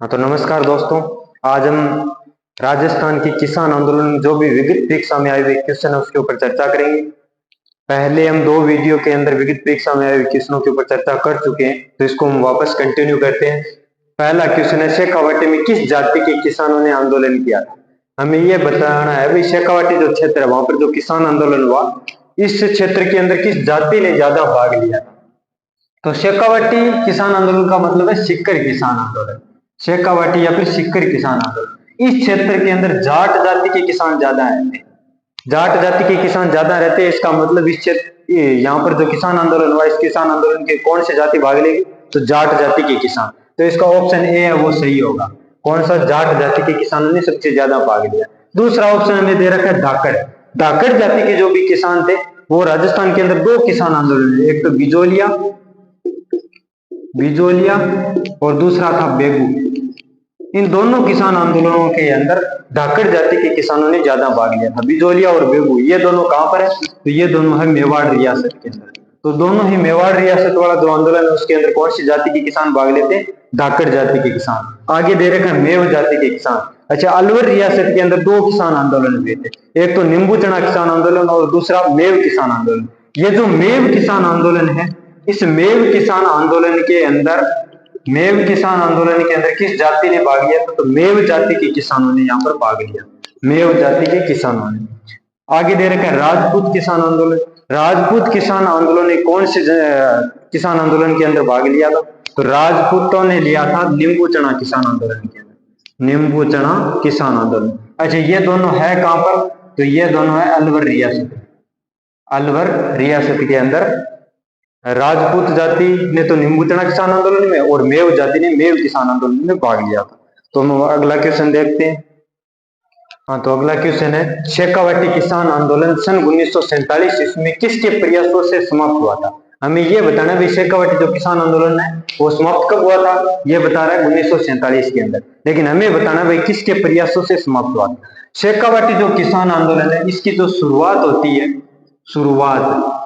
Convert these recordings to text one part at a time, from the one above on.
हाँ तो नमस्कार दोस्तों। आज हम राजस्थान की किसान आंदोलन जो भी विगत परीक्षा में आए हुए क्वेश्चन है उसके ऊपर चर्चा करेंगे। पहले हम दो वीडियो के अंदर विगत परीक्षा में आए हुए क्वेश्चनों के ऊपर चर्चा कर चुके हैं, तो इसको हम वापस कंटिन्यू करते हैं। पहला क्वेश्चन है, शेखावाटी में किस जाति के किसानों ने आंदोलन किया था? हमें यह बताना है भाई, शेखावाटी जो क्षेत्र है वहां पर जो किसान आंदोलन हुआ, इस क्षेत्र के अंदर किस जाति ने ज्यादा भाग लिया था? तो शेखावाटी किसान आंदोलन का मतलब है सिक्कर किसान आंदोलन। शेखावाटी या फिर सिक्कर किसान आंदोलन। इस क्षेत्र के अंदर जाट जाति के किसान ज्यादा रहते हैं। जाट जाति के किसान ज्यादा रहते हैं, इसका मतलब इस क्षेत्र यहाँ पर जो किसान आंदोलन हुआ, इस किसान आंदोलन के कौन से जाति भाग लेगी? तो जाट जाति के किसान। तो इसका ऑप्शन ए है वो सही होगा। कौन सा? जाट जाति के किसानों ने सबसे ज्यादा भाग लिया। दूसरा ऑप्शन हमें दे रखा है धाकड़। धाकड़ जाति के जो भी किसान थे वो राजस्थान के अंदर दो किसान आंदोलन हुए, एक तो बिजोलिया बिजोलिया और दूसरा था बेगू। इन दोनों किसान आंदोलनों के अंदर धाकड़ जाति के किसानों ने ज्यादा भाग लिया था। बिजोलिया और बेगू ये दोनों कहां पर है? तो ये दोनों है मेवाड़ रियासत के अंदर। तो दोनों ही मेवाड़ रियासत वाला जो आंदोलन है उसके अंदर कौन सी जाति के किसान भाग लेते हैं? धाकड़ जाति के किसान। आगे दे रखा है मेव जाति के किसान। अच्छा, अलवर रियासत के अंदर दो किसान आंदोलन हुए थे, एक तो नींबू चना किसान आंदोलन और दूसरा मेव किसान आंदोलन। ये जो मेव किसान आंदोलन है, इस मेव किसान आंदोलन के अंदर किस जाति ने भाग लिया था? तो मेव जाति के किसानों ने यहाँ पर भाग लिया। मेव जाति के किसानों ने। आगे दे रखा है राजपूत किसान आंदोलन। राजपूत किसान आंदोलन ने कौन से किसान आंदोलन के अंदर भाग लिया था? तो राजपूतों ने लिया था नींबू चना किसान आंदोलन के अंदर। नींबू चना किसान आंदोलन। अच्छा, ये दोनों है कहां पर? तो ये दोनों है अलवर रियासत। अलवर रियासत के अंदर राजपूत जाति ने तो नींबू चना किसान आंदोलन में और मेव जाति ने मेव किसान आंदोलन में भाग लिया था। तो हम अगला क्वेश्चन देखते हैं। हाँ, तो अगला क्वेश्चन है, शेखावाटी किसान आंदोलन सन 1947 ईस्वी में किसके प्रयासों से समाप्त हुआ था? हमें यह बताना है शेखावाटी जो किसान आंदोलन है वो समाप्त कब हुआ था? यह बता रहा है 1947 के अंदर, लेकिन हमें बताना भाई किसके प्रयासों से समाप्त हुआ था। शेखावाटी जो किसान आंदोलन है इसकी जो शुरुआत होती है,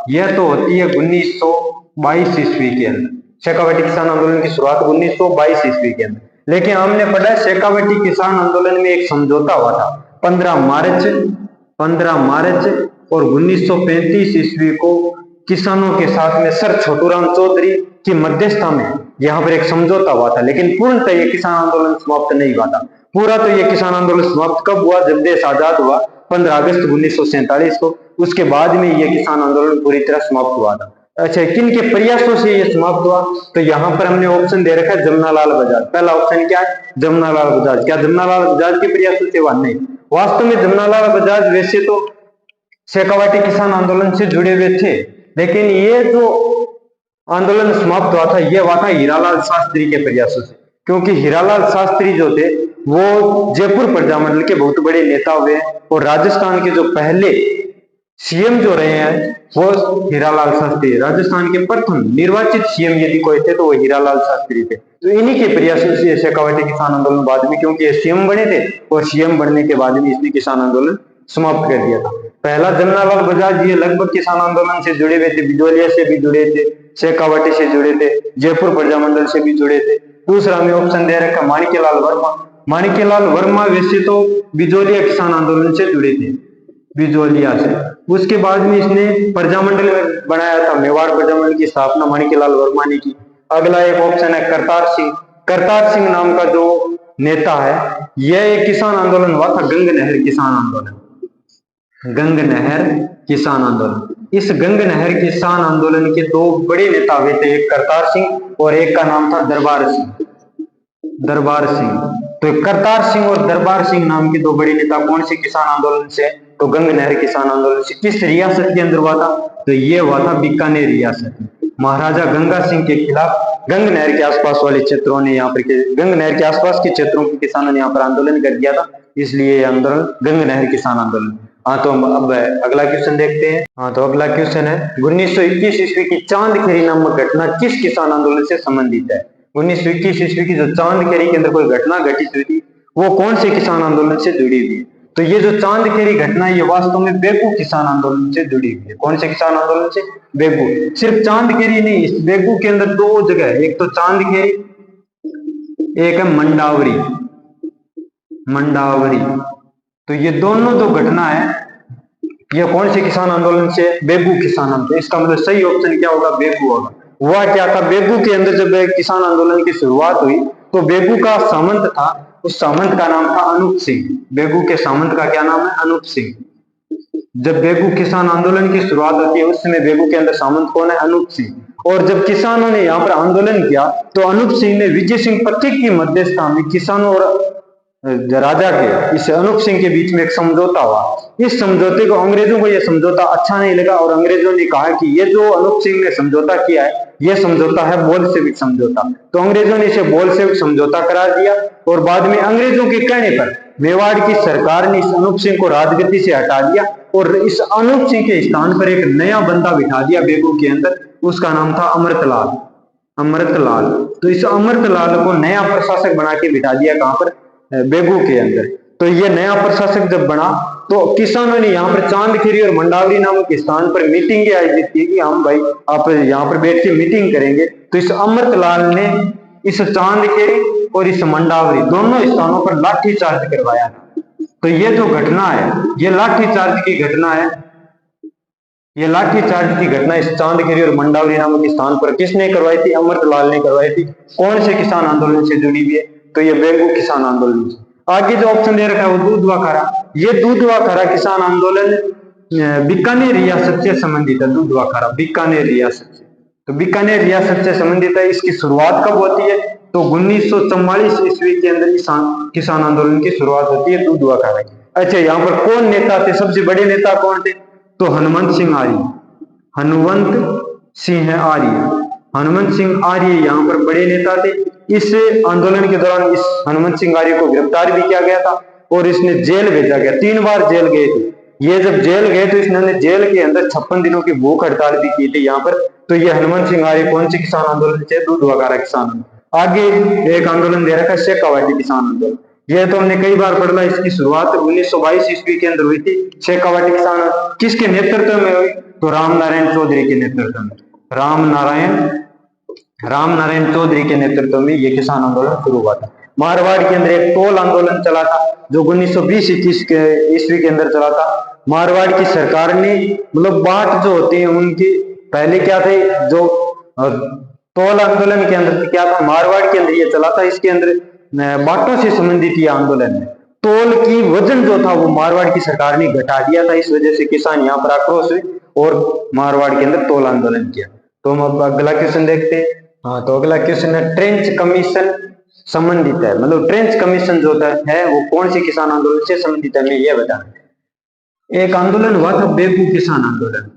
यह तो होती है 1922 ईस्वी के अंदर। शेखावाटी किसान आंदोलन की शुरुआत 1922 ईस्वी के अंदर। लेकिन हमने पढ़ा है शेखावाटी किसान आंदोलन में एक समझौता हुआ था 15 मार्च और 1935 ईस्वी को किसानों के साथ में सर छोटूराम चौधरी की मध्यस्थता में यहाँ पर एक समझौता हुआ था, लेकिन पूर्णतः ये किसान आंदोलन समाप्त नहीं हुआ था। पूरा तो ये किसान आंदोलन समाप्त कब हुआ? जब देश आजाद हुआ 15 अगस्त 1947 को। उसके बाद में ये किसान आंदोलन पूरी तरह समाप्त हुआ था। अच्छा, किन के प्रयासों से ये समाप्त हुआ? तो यहाँ पर हमने ऑप्शन दे रखा है जमनालाल बजाज। पहला ऑप्शन क्या है? जमनालाल बजाज। क्या जमनालाल बजाज के प्रयासों से हुआ? नहीं। वास्तव में जमनालाल बजाज वैसे तो शेखावाटी किसान आंदोलन से जुड़े हुए थे, लेकिन ये जो आंदोलन समाप्त हुआ था यह हुआ था हीरालाल शास्त्री के प्रयासों से। क्योंकि हीरालाल शास्त्री जो थे वो जयपुर प्रजामंडल के बहुत बड़े नेता हुए और राजस्थान के जो पहले सीएम जो रहे हैं वो हीरालाल शास्त्री। राजस्थान के प्रथम निर्वाचित सीएम यदि कोई थे तो वो हीरालाल शास्त्री थे। तो इन्हीं के प्रयासों से शेखावाटी किसान आंदोलन बाद में, क्योंकि ये सीएम बने थे और सीएम बनने के बाद में इसने किसान आंदोलन समाप्त कर दिया था। पहला जमनालाल बजाज ये लगभग किसान आंदोलन से जुड़े हुए थे, बिजोलिया से भी जुड़े थे, शेखावाटी से जुड़े थे, जयपुर प्रजामंडल से भी जुड़े थे। दूसरा हमें ऑप्शन दे रखा माणिक्यलाल वर्मा। माणिक्यलाल वर्मा वैसे तो बिजोलिया किसान आंदोलन से जुड़े थे, बिजोलिया से। उसके बाद में इसने प्रजामंडल में बनाया था, मेवाड़ प्रजामंडल की स्थापना माणिक्यलाल वर्मा ने की। अगला एक ऑप्शन है करतार सिंह। करतार सिंह नाम का जो नेता है, यह एक किसान आंदोलन हुआ था गंग नहर किसान आंदोलन। गंग नहर किसान आंदोलन। इस गंग नहर किसान आंदोलन के दो बड़े नेता हुए थे, एक करतार सिंह और एक का नाम था दरबार सिंह। दरबार सिंह। तो करतार सिंह और दरबार सिंह नाम के दो बड़े नेता कौन से किसान आंदोलन से? तो गंग नहर किसान आंदोलन से। किस रियासत के अंदर हुआ था? तो ये हुआ था बीकानेर रियासत में। महाराजा गंगा सिंह के खिलाफ गंग नहर के आसपास वाले क्षेत्रों ने यहाँ पर गंग नहर के आसपास के क्षेत्रों के किसानों ने यहाँ पर आंदोलन कर दिया था, इसलिए ये आंदोलन गंग नहर किसान आंदोलन। हाँ, तो हम अब अगला क्वेश्चन देखते हैं। हाँ, तो अगला क्वेश्चन है 1921 ईस्वी की चांदखेरी नामक घटना किस किसान आंदोलन से संबंधित है? 1921 ईस्वी की जो चांदखेरी के अंदर कोई घटना घटित हुई थी वो कौन से किसान आंदोलन से जुड़ी हुई है? तो ये जो चांदखेरी घटना है ये वास्तव में बेगू किसान आंदोलन से जुड़ी हुई है। कौन से किसान आंदोलन से? बेगू। सिर्फ चांदखेरी नहीं, इस बेगू के अंदर दो जगह है, एक तो चांदखेरी एक है मंडावरी। मंडावरी, तो ये दोनों जो घटना है ये कौन से किसान आंदोलन से? बेगू किसान आंदोलन। इसका मतलब सही ऑप्शन क्या होगा? बेगू होगा। हुआ क्या था, बेगू के अंदर जब किसान आंदोलन की शुरुआत हुई तो बेगू का सामंत था, उस सामंत का नाम था अनूप सिंह। बेगू के सामंत का क्या नाम है? अनूप सिंह। जब बेगू किसान आंदोलन की शुरुआत होती है उस समय बेगू के अंदर सामंत कौन है? अनूप सिंह। और जब किसानों ने यहाँ पर आंदोलन किया तो अनूप सिंह ने विजय सिंह पथिक की मध्यस्थता में किसानों और राजा के, इस अनूप सिंह के बीच में एक समझौता हुआ। इस समझौते को, अंग्रेजों को यह समझौता अच्छा नहीं लगा और अंग्रेजों ने कहा कि ये जो अनूप सिंह ने समझौता किया है यह समझौता है बोल्शेविक समझौता। तो अंग्रेजों ने इसे बोल्शेविक समझौता करार दिया और बाद में अंग्रेजों के कहने पर मेवाड़ की सरकार ने इस अनूप सिंह को राजगद्दी से हटा दिया और इस अनूप सिंह के स्थान पर एक नया बंदा बिठा दिया बेगू के अंदर, उसका नाम था अमृतलाल। अमृतलाल, तो इस अमृतलाल को नया प्रशासक बना के बिठा दिया। कहां पर? बेगू के अंदर। तो ये नया प्रशासक जब बना तो किसानों ने यहाँ पर चांदखेरी और मंडावरी नामक स्थान पर मीटिंग आयोजित की कि हम भाई आप यहाँ पर बैठ के मीटिंग करेंगे। तो इस अमृतलाल ने इस चांदखेरी और इस मंडावरी दोनों स्थानों पर लाठीचार्ज करवाया। तो ये जो घटना है ये लाठीचार्ज की घटना है। ये लाठीचार्ज की घटना इस चांदखेरी और मंडावरी नामक स्थान पर किसने करवाई थी? अमृतलाल ने करवाई थी। कौन से किसान आंदोलन से जुड़ी हुई है? तो ये बेगू किसान आंदोलन से। आगे जो ऑप्शन दे रखा है वो दूधवा खारा। ये दूधवा खारा किसान आंदोलन बीकानेर रियासत से संबंधित है। दूधवा खारा बीकानेर रियासत से, तो बीकानेर रियासत से संबंधित है। इसकी शुरुआत कब होती है? तो 1944 ईस्वी के अंदर किसान आंदोलन की शुरुआत होती है दूधवा खारा की। अच्छा, यहाँ पर कौन नेता थे? सबसे बड़े नेता कौन थे? तो हनुमंत सिंह आर्य। हनुमंत सिंह आर्य, हनुमंत सिंह आर्य यहाँ पर बड़े नेता थे। इस आंदोलन के दौरान इस हनुमंत सिंह आर्य को गिरफ्तार भी किया गया था और इसने जेल भेजा गया। 3 बार जेल गए थे। ये जब जेल गए तो इसने जेल के अंदर 56 दिनों की भूख हड़ताल भी की थी यहाँ पर। तो ये हनुमंत सिंह आर्य कौन से किसान आंदोलन से? दूधवा खारा किसान आंदोलन। आगे एक आंदोलन दे रखा है शेखावाटी किसान आंदोलन। यह तो हमने कई बार पढ़ा। इसकी शुरुआत 1922 ईस्वी के अंदर हुई थी। शेखावाटी किसान किसके नेतृत्व में हुई? तो राम नारायण चौधरी के नेतृत्व में। राम नारायण चौधरी के नेतृत्व में यह किसान आंदोलन शुरू हुआ था। मारवाड़ के अंदर एक टोल आंदोलन चला था जो 1920-21 के ईस्वी के अंदर चला था। मारवाड़ की सरकार ने, मतलब बाट जो होती है उनकी, पहले क्या थे जो टोल आंदोलन के अंदर क्या था, मारवाड़ के अंदर ये चला था। इसके अंदर बाटों से संबंधित ये आंदोलन है। टोल की वजन जो था वो मारवाड़ की सरकार ने घटा दिया था। इस वजह से किसान यहाँ पर आक्रोश हुए और मारवाड़ के अंदर टोल आंदोलन किया। तो हम अब अगला क्वेश्चन देखते हैं। हाँ, तो अगला क्वेश्चन है ट्रेंच कमीशन संबंधित है, मतलब ट्रेंच कमीशन जो है वो कौन सी किसान आंदोलन से संबंधित है, मैं ये बताना। एक आंदोलन हुआ था बेगू किसान आंदोलन।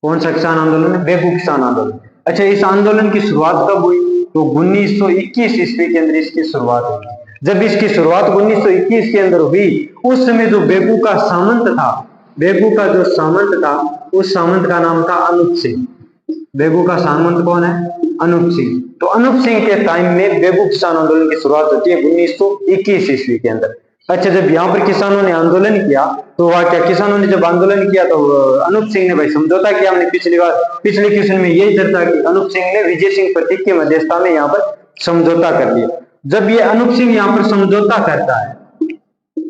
कौन सा किसान आंदोलन है? बेगू किसान आंदोलन। अच्छा, इस आंदोलन की शुरुआत कब हुई? तो 1921 ईस्वी के अंदर इसकी शुरुआत हुई। जब इसकी शुरुआत 1921 के अंदर हुई उस समय जो बेगू का सामंत था, बेगू का जो सामंत था उस सामंत का नाम था अनूप सिंह। बेगू का सामंत कौन है? अनूप सिंह। तो अनूप सिंह के टाइम में बेगू किसान आंदोलन की शुरुआत होती है 1921 ईस्वी के अंदर। अच्छा, जब यहाँ पर किसानों ने आंदोलन किया तो वह क्या, किसानों ने जब आंदोलन किया तो अनूप सिंह ने भाई समझौता किया। हमने पिछले क्वेश्चन में यही चर्चा की। अनूप सिंह ने विजय सिंह पथिक की मध्यस्थता में यहाँ पर समझौता कर लिया। जब ये अनूप सिंह यहाँ पर समझौता करता है,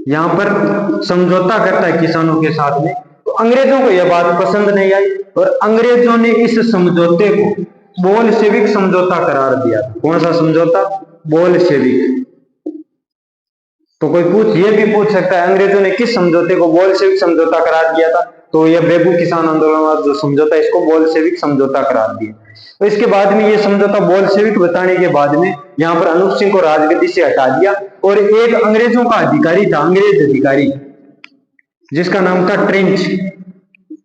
यहाँ पर समझौता करता है किसानों के साथ में, तो अंग्रेजों को यह बात पसंद नहीं आई और अंग्रेजों ने इस समझौते को बोल्शेविक समझौता करार दिया। कौन सा समझौता? बोल्शेविक। तो कोई ये भी पूछ सकता है अंग्रेजों ने किस समझौते को बोल्शेविक समझौता करार दिया था? तो यह बेगू किसान आंदोलन जो समझौता है इसको बोल्शेविक समझौता करार दिया। तो इसके बाद में ये समझौता बोल्शेविक बताने के बाद में यहाँ पर अनूप सिंह को राजगद्दी से हटा दिया और एक अंग्रेजों का अधिकारी था, अंग्रेज अधिकारी, जिसका नाम था ट्रेंच।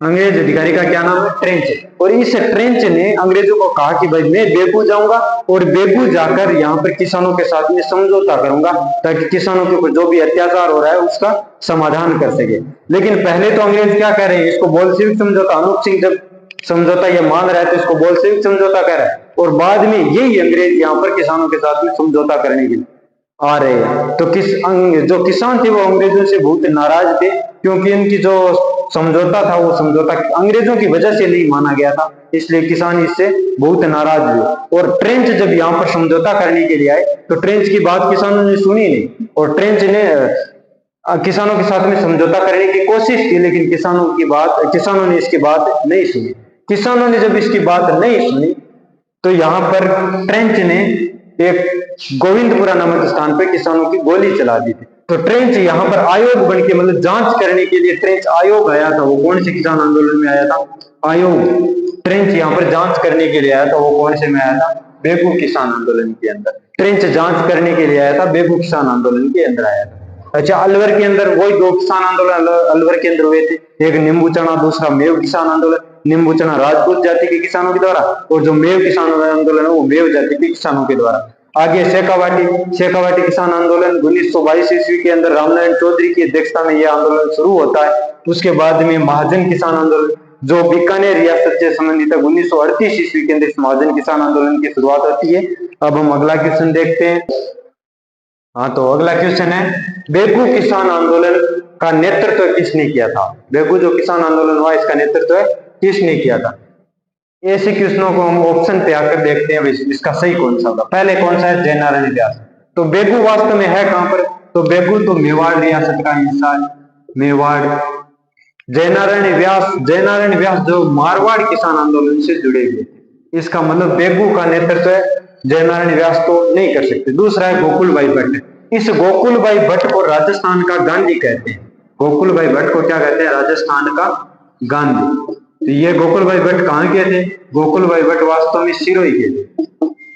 अंग्रेज अधिकारी का क्या नाम है? ट्रेंच। और इस ट्रेंच ने अंग्रेजों को कहा कि भाई मैं बेगू जाऊंगा और बेगू जाकर यहाँ पर किसानों के साथ में समझौता करूंगा ताकि किसानों के ऊपर जो भी अत्याचार हो रहा है उसका समाधान कर सके। लेकिन पहले तो अंग्रेज क्या कह रहे हैं, इसको बोल्शेविक समझौता, अनूप सिंह जब समझौता ये मान रहा है तो इसको बोल्शेविक समझौता कह रहा है और बाद में यही अंग्रेज यहाँ पर किसानों के साथ में समझौता करने के लिए आ रहे हैं। तो जो किसान थे वो अंग्रेजों से बहुत नाराज थे क्योंकि इनकी जो समझौता था वो समझौता अंग्रेजों की वजह से नहीं माना गया था, इसलिए किसान इससे बहुत नाराज हुए। और ट्रेंच जब यहाँ पर समझौता करने के लिए आए तो ट्रेंच की बात किसानों ने सुनी नहीं, और ट्रेंच ने किसानों के साथ में समझौता करने की कोशिश की, लेकिन किसानों ने इसकी बात नहीं सुनी। किसानों ने जब इसकी बात नहीं सुनी तो यहाँ पर ट्रेंच ने एक गोविंदपुरा नामक स्थान पर किसानों की गोली चला दी थी। तो ट्रेंच यहाँ पर आयोग बन के, मतलब जांच करने के लिए ट्रेंच आयोग आया था। वो कौन से किसान आंदोलन में आया था? आयोग। ट्रेंच यहाँ पर जांच करने के लिए आया था, वो कौन से में आया था? बेगू किसान आंदोलन के अंदर ट्रेंच जांच करने के लिए आया था, बेगू किसान आंदोलन के अंदर आया था। अच्छा, अलवर के अंदर वही दो किसान आंदोलन अलवर के अंदर हुए थे, एक नींबू चना, दूसरा मेव किसान आंदोलन। नींबू चना राजपूत जाति के किसानों के द्वारा, और जो मेव किसान आंदोलन है वो मेव जाति के किसानों के द्वारा। आगे शेखावाटी किसान आंदोलन 1922 ईस्वी के अंदर रामनारायण चौधरी की अध्यक्षता में यह आंदोलन शुरू होता है। उसके बाद में महाजन किसान आंदोलन जो बीकानेर रियासत से संबंधित है, 1938 ईस्वी के अंदर महाजन किसान आंदोलन की शुरुआत होती है। अब हम अगला क्वेश्चन देखते हैं। हाँ, तो अगला क्वेश्चन है, बेगू किसान आंदोलन का नेतृत्व किसने किया था? बेगू जो किसान आंदोलन हुआ इसका नेतृत्व किसने किया था? ऐसे क्वेश्चनों को हम ऑप्शन पे आकर देखते हैं इसका सही कौन सा होगा। पहले कौन सा है? जयनारायण व्यास। तो बेगू वास्तव में है कहां पर? तो बेगू तो मेवाड़ रियासत का हिस्सा है, मेवाड़। जयनारायण व्यास जो मारवाड़ किसान आंदोलन से जुड़े हुए थे, इसका मतलब बेगू का नेतृत्व जयनारायण व्यास तो नहीं कर सकते। दूसरा है गोकुल भाई भट्ट। इस गोकुल भाई भट्ट को राजस्थान का गांधी कहते हैं। गोकुल भाई भट्ट को क्या कहते हैं? राजस्थान का गांधी। तो ये गोकुल भाई भट्ट कहाँ के थे? गोकुल भाई भट्ट वास्तव में सिरोही के थे,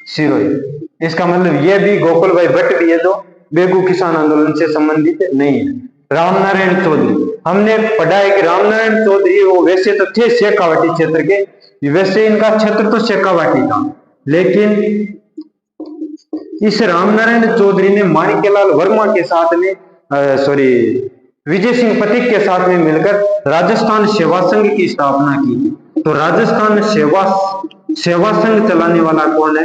सिरोही। इसका मतलब ये भी गोकुल भाई भट्ट भी है जो बेगू किसान आंदोलन से संबंधित नहीं है। रामनारायण चौधरी, हमने पढ़ा है कि रामनारायण चौधरी वो वैसे तो थे शेखावाटी क्षेत्र के, वैसे इनका क्षेत्र तो शेखावाटी था, लेकिन इस रामनारायण चौधरी ने माणिक्यलाल वर्मा के साथ में विजय सिंह पथिक के साथ में मिलकर राजस्थान सेवा संघ की स्थापना की थी। तो राजस्थान सेवा संघ चलाने वाला कौन है?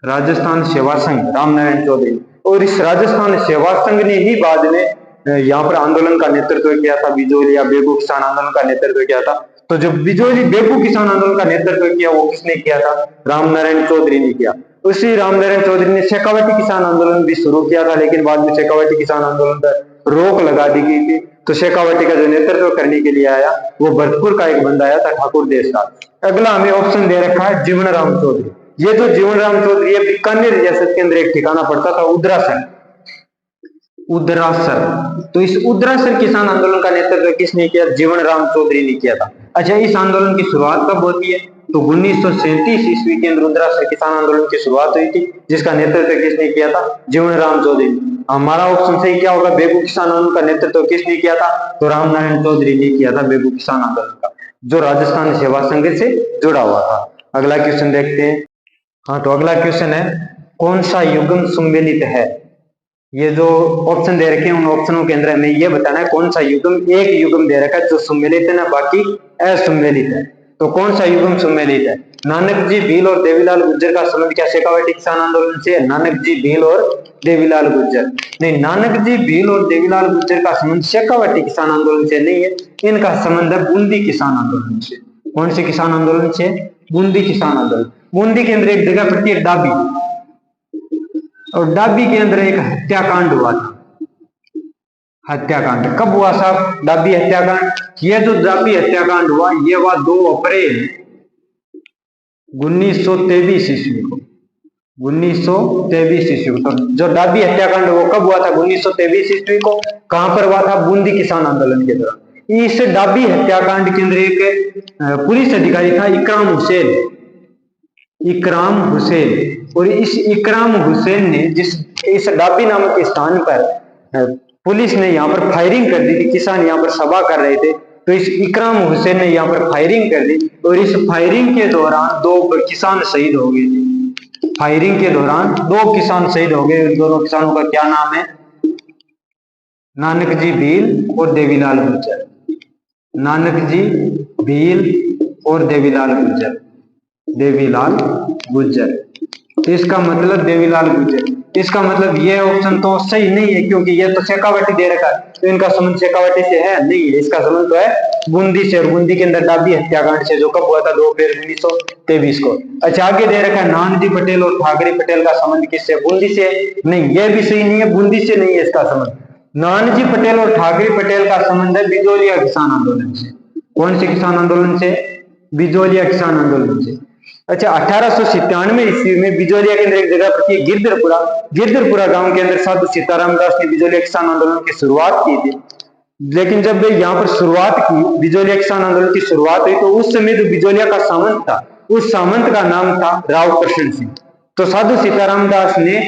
राजस्थान सेवा संघ, रामनारायण चौधरी। और इस राजस्थान सेवा संघ ने ही बाद में यहाँ पर आंदोलन का नेतृत्व किया था, बिजोली या बेगू किसान आंदोलन का नेतृत्व किया था। तो जो बिजोली बेगू किसान आंदोलन का नेतृत्व किया वो किसने किया था? रामनारायण चौधरी ने किया। उसी रामनारायण चौधरी ने शेखावाटी किसान आंदोलन भी शुरू किया था, लेकिन बाद में शेखावाटी किसान आंदोलन पर रोक लगा दी गई थी। तो शेखावाटी का जो नेतृत्व करने के लिए आया वो भरतपुर का एक बंदा आया था, ठाकुर देसराज। अगला हमें ऑप्शन दे रखा है जीवन राम चौधरी। ये जो जीवन राम चौधरी है, बीकानेर रियासत के अंदर एक ठिकाना पड़ता था उदरासर। तो इस उदरासर किसान आंदोलन का नेतृत्व किसने किया? जीवन राम चौधरी ने किया था। अच्छा, इस आंदोलन की शुरुआत कब होती है? तो 1937 ईस्वी के अंदर उदरासर किसान आंदोलन की शुरुआत हुई थी, जिसका नेतृत्व किसने किया था? जीवन राम चौधरी। हमारा ऑप्शन सही क्या होगा? बेगू किसान आंदोलन का नेतृत्व किसने किया था? तो रामनारायण चौधरी ने किया था बेगू किसान आंदोलन का, जो राजस्थान सेवा संघ से जुड़ा हुआ था। अगला क्वेश्चन देखते हैं। हाँ, तो अगला क्वेश्चन है, कौन सा युग्म सम्मिलित है? ये जो ऑप्शन दे रखे हैं उन ऑप्शनों के अंदर हमें ये बताना है कौन सा युग्म, एक युग्म दे रखा है जो सम्मिलित है ना, बाकी असम्मिलित है। तो कौन सा युग्म सम्मिलित है? नानक जी भील और देवीलाल गुर्जर का संबंध क्या शेखावाटी किसान आंदोलन से है? नानक जी भील और देवीलाल गुर्जर नहीं, नानक जी भील और देवीलाल गुर्जर का संबंध शेखावाटी किसान आंदोलन से नहीं है। इनका संबंध है बूंदी किसान आंदोलन से। कौन से किसान आंदोलन से? बूंदी किसान आंदोलन। बूंदी के अंदर एक जगह पड़ती है डाबी, और डाबी के अंदर एक हत्याकांड हुआ था। हत्याकांड कब हुआ साहब? डाबी हत्याकांड। ये जो डाबी हत्याकांड हुआ ये हुआ 2 अप्रैल 1923 ईस्वी को। 1923 ईस्वी को। तो जो डाबी हत्याकांड वो कब हुआ था? 1923 ईस्वी को। कहां पर हुआ था? बूंदी किसान आंदोलन के दौरान। इस डाबी हत्याकांड के अंदर एक पुलिस अधिकारी था इकराम हुसैन। और इस इकराम हुसैन ने इस डाबी नामक स्थान पर पुलिस ने यहाँ पर फायरिंग कर दी थी। किसान यहाँ पर सभा कर रहे थे, तो इस इकराम हुसैन ने यहाँ पर फायरिंग कर दी, और इस फायरिंग के दौरान 2 किसान शहीद हो गए थे। फायरिंग के दौरान 2 किसान शहीद हो गए। दोनों किसानों का क्या नाम है? नानक जी भील और देवीलाल गुर्जर। नानक जी भील और देवीलाल गुर्जर। तो इसका मतलब देवीलाल गुर्जर। इसका मतलब ये ऑप्शन तो सही नहीं है, क्योंकि ये तो शेखावाटी दे रखा है, तो इनका संबंध शेखावाटी से है नहीं है, इसका संबंध तो है बूंदी से, और बूंदी के अंदर डाबी हत्याकांड से, जो कब हुआ था 2 अप्रैल 1923 को। अच्छा, आगे दे रखा है नानाजी पटेल और ठाकरे पटेल का संबंध किससे, बूंदी से, नहीं ये भी सही नहीं है, बूंदी से नहीं है इसका संबंध। नानाजी पटेल और ठाकरे पटेल का संबंध है बिजोलिया किसान आंदोलन से। कौन से किसान आंदोलन से, बिजोलिया किसान आंदोलन से। अच्छा, 1897 ईस्वी में बिजोलिया के अंदर एक जगह पड़ती है गिरधरपुरा गांव के अंदर साधु सीताराम दास ने बिजोलिया किसान आंदोलन की शुरुआत की थी। लेकिन जब यहाँ पर शुरुआत की, बिजोलिया किसान आंदोलन की शुरुआत हुई, तो उस समय जो बिजोलिया का सामंत था, उस सामंत का नाम था राव कृष्ण सिंह। तो साधु सीताराम दास ने